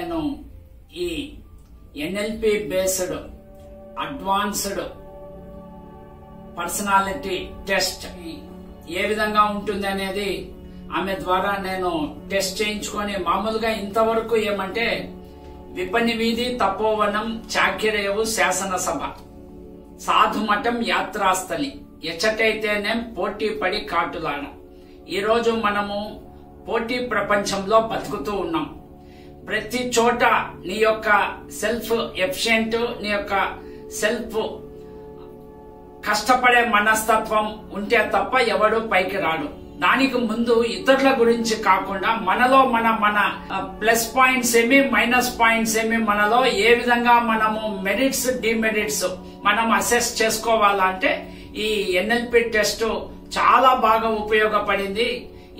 నేను ఈ NLP based advanced personality test ఏ విధంగా ఉంటుంది అనేది ఆమె ద్వారా నేను టెస్ట్ చేయించుకొని మామూలుగా ఇంతవరకు ఏమంటే విపణి వీధి తపోవనం చాకిరేవు శాసనసభ సాధుమఠం యాత్రాస్థలి ఎచ్చటైతేనేం పోటీ పడి కాటులాడ. ఈరోజు మనము పోటీ ప్రపంచంలో బతుకుతూ ఉన్నాం. ప్రతి చోట నీ యొక్క సెల్ఫ్ ఎఫిషియెంట్, నీ యొక్క సెల్ఫ్ కష్టపడే మనస్తత్వం ఉంటే తప్ప ఎవడు పైకి రాడు. దానికి ముందు ఇతరుల గురించి కాకుండా మనలో మన ప్లస్ పాయింట్స్ ఏమి మైనస్ పాయింట్స్ ఏమి, మనలో ఏ విధంగా మనము మెరిట్స్ డిమెరిట్స్ మనం అసెస్ చేసుకోవాలంటే ఈ ఎన్ఎల్పి టెస్ట్ చాలా బాగా ఉపయోగపడింది.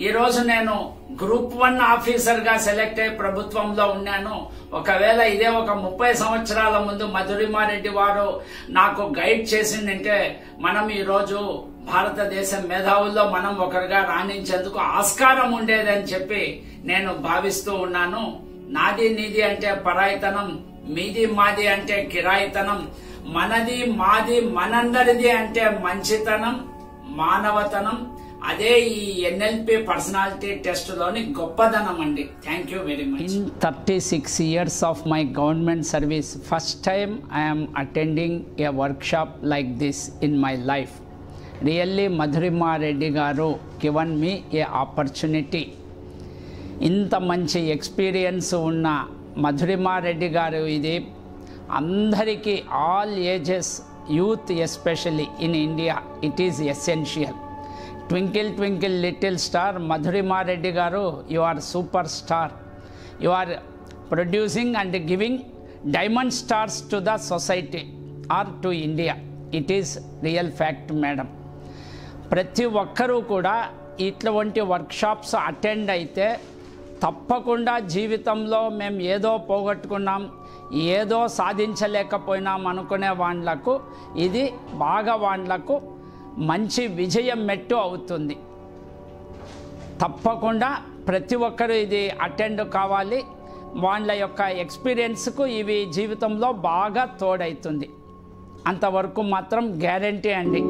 ఈ రోజు నేను గ్రూప్ 1 ఆఫీసర్ గా సెలెక్ట్ అయ్యి ప్రభుత్వంలో ఉన్నాను. ఒకవేళ ఇదే ఒక 30 సంవత్సరాల ముందు మధురిమారెడ్డి వారు నాకు గైడ్ చేసిందంటే మనం ఈ రోజు భారతదేశ మేధావుల్లో మనం ఒకరిగా రాణించేందుకు ఆస్కారం ఉండేదని చెప్పి నేను భావిస్తూ ఉన్నాను. నాది నీది అంటే పరాయితనం, మీది మాది అంటే కిరాయితనం, మనది మాది మనందరిది అంటే మంచితనం, మానవతనం. అదే ఈ ఎన్ఎల్పి పర్సనాలిటీ టెస్ట్ లోని గొప్పదనం అండి. Thank you very much. In 36 years of my government service, first time I am attending a workshop like this in my life. Really Madhurima Reddy garu given me a opportunity. ఇంత మంచి experience ఉన్న మధురిమా రెడ్డి గారు ఇది అందరికీ, all ages, youth especially in India it is essential. Twinkle twinkle little star Madhurima Reddy garu, you are super star. You are producing and giving diamond stars to the society or to India. It is real fact madam. ప్రతి ఒక్కరూ కూడా ఇటువంటి workshops attend అయితే తప్పకుండా జీవితంలో మేము ఏదో పోగొట్టుకున్నాం, ఏదో సాధించలేకపోయినాం అనుకునే వాళ్ళకు ఇది బాగా వాళ్ళకు మంచి విజయం మెట్టు అవుతుంది. తప్పకుండా ప్రతి ఒక్కరు ఇది అటెండ్ కావాలి. వాళ్ళ యొక్క ఎక్స్పీరియన్స్కు ఇవి జీవితంలో బాగా తోడవుతుంది. అంతవరకు మాత్రం గ్యారంటీ అండి.